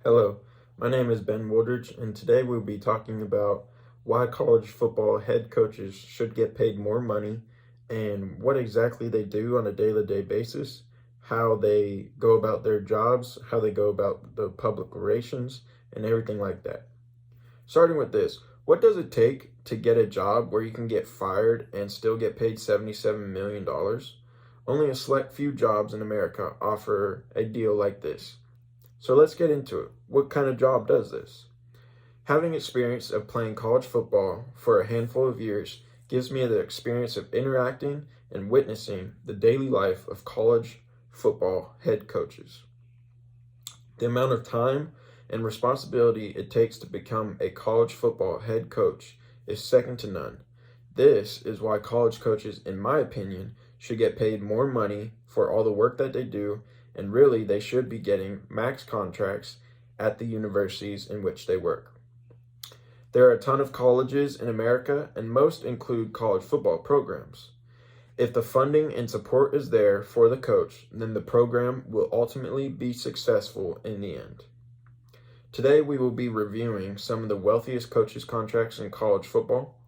Hello, my name is Ben Woodridge, and today we'll be talking about why college football head coaches should get paid more money and what exactly they do on a day-to-day basis, how they go about their jobs, how they go about the public relations, and everything like that. Starting with this, what does it take to get a job where you can get fired and still get paid $77 million? Only a select few jobs in America offer a deal like this. So let's get into it. What kind of job does this? Having experience of playing college football for a handful of years gives me the experience of interacting and witnessing the daily life of college football head coaches. The amount of time and responsibility it takes to become a college football head coach is second to none. This is why college coaches, in my opinion, should get paid more money for all the work that they do, and really they should be getting max contracts at the universities in which they work. There are a ton of colleges in America, and most include college football programs. If the funding and support is there for the coach, then the program will ultimately be successful in the end. Today we will be reviewing some of the wealthiest coaches' contracts in college football,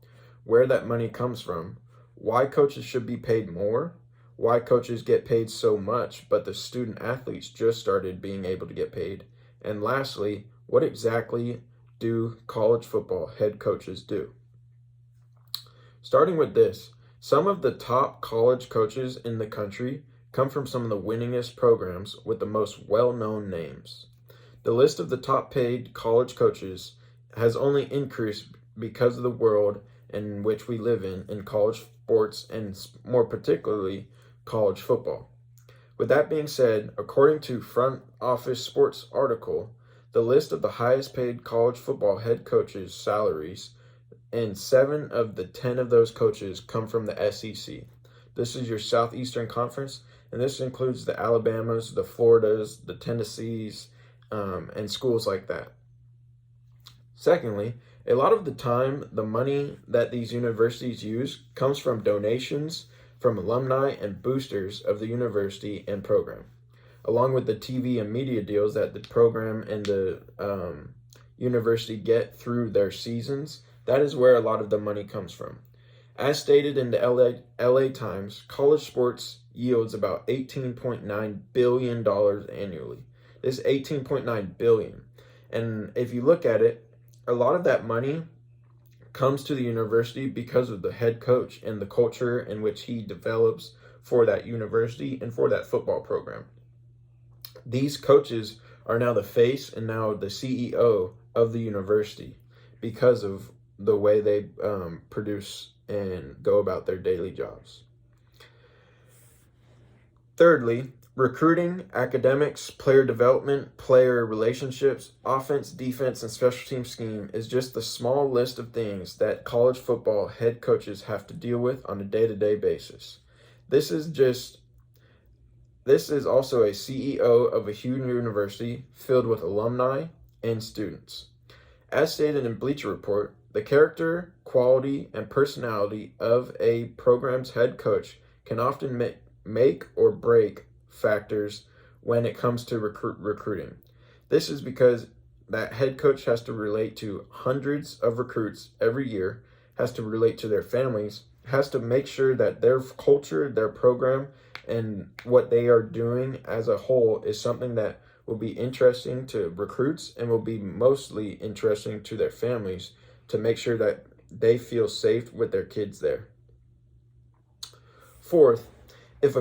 where that money comes from, why coaches should be paid more, why coaches get paid so much, but the student athletes just started being able to get paid, and lastly, what exactly do college football head coaches do? Starting with this, some of the top college coaches in the country come from some of the winningest programs with the most well-known names. The list of the top paid college coaches has only increased because of the world in which we live in college sports, and more particularly college football. With that being said, according to Front Office Sports article, the list of the highest paid college football head coaches' salaries, and 7 of the 10 of those coaches come from the SEC. This is your Southeastern Conference, and this includes the Alabamas, the Floridas, the Tennessees, and schools like that. Secondly, a lot of the time, the money that these universities use comes from donations from alumni and boosters of the university and program, along with the TV and media deals that the program and the university get through their seasons. That is where a lot of the money comes from. As stated in the LA Times, college sports yields about $18.9 billion annually. This $18.9 billion. And if you look at it, a lot of that money comes to the university because of the head coach and the culture in which he develops for that university and for that football program. These coaches are now the face and now the CEO of the university because of the way they produce and go about their daily jobs. Thirdly, recruiting, academics, player development, player relationships, offense, defense, and special team scheme is just the small list of things that college football head coaches have to deal with on a day-to-day basis. This is also a CEO of a huge university filled with alumni and students. As stated in Bleacher Report, the character, quality, and personality of a program's head coach can often make or break factors when it comes to recruiting. This is because that head coach has to relate to hundreds of recruits every year, has to relate to their families, has to make sure that their culture, their program, and what they are doing as a whole is something that will be interesting to recruits and will be mostly interesting to their families to make sure that they feel safe with their kids there. Fourth, if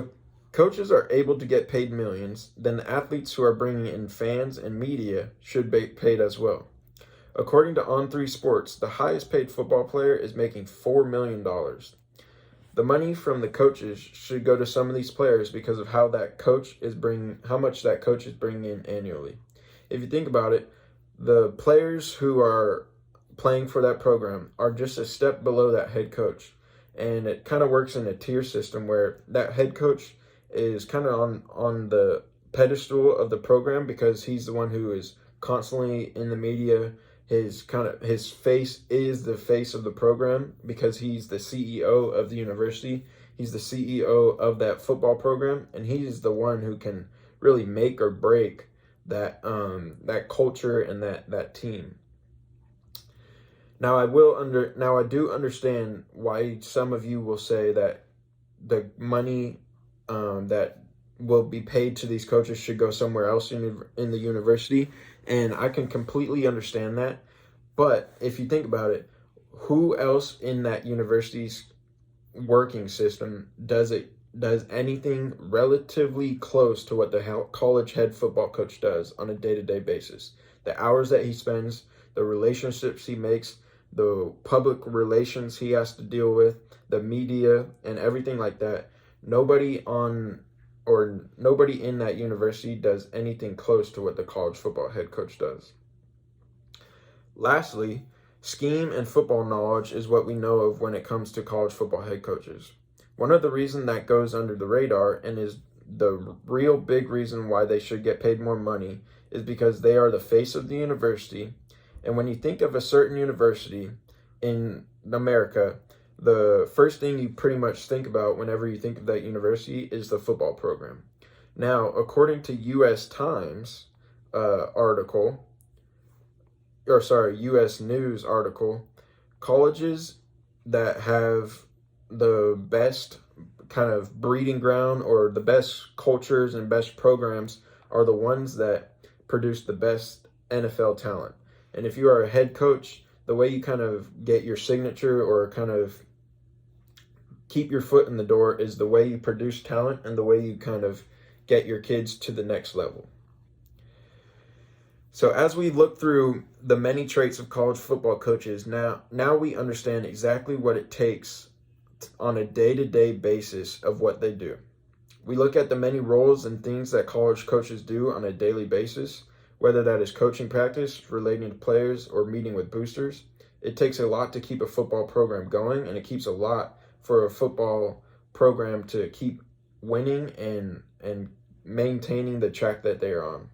coaches are able to get paid millions, then the athletes who are bringing in fans and media should be paid as well. According to On3 Sports, the highest paid football player is making $4 million. The money from the coaches should go to some of these players because of how much that coach is bringing in annually. If you think about it, the players who are playing for that program are just a step below that head coach. And it kind of works in a tier system where that head coach is kind of on the pedestal of the program because he's the one who is constantly in the media. His face is the face of the program because he's the CEO of the university. He's the CEO of that football program, and he's the one who can really make or break that culture and that team. Now I do understand why some of you will say that the money that will be paid to these coaches should go somewhere else in the university, and I can completely understand that. But if you think about it, who else in that university's working system does anything relatively close to what the college head football coach does on a day-to-day basis? The hours that he spends, the relationships he makes, the public relations he has to deal with, the media, and everything like that. Nobody in that university does anything close to what the college football head coach does. Lastly, scheme and football knowledge is what we know of when it comes to college football head coaches. One of the reasons that goes under the radar and is the real big reason why they should get paid more money is because they are the face of the university. And when you think of a certain university in America, the first thing you pretty much think about whenever you think of that university is the football program. Now, according to U.S. News article, colleges that have the best kind of breeding ground or the best cultures and best programs are the ones that produce the best NFL talent. And if you are a head coach, the way you kind of get your signature or kind of keep your foot in the door is the way you produce talent and the way you kind of get your kids to the next level. So as we look through the many traits of college football coaches, now we understand exactly what it takes on a day-to-day basis of what they do. We look at the many roles and things that college coaches do on a daily basis, whether that is coaching practice, relating to players, or meeting with boosters. It takes a lot to keep a football program going, and it keeps a lot for a football program to keep winning and maintaining the track that they are on.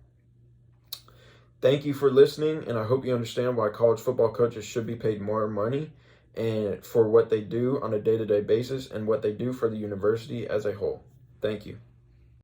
Thank you for listening, and I hope you understand why college football coaches should be paid more money and for what they do on a day-to-day basis and what they do for the university as a whole. Thank you.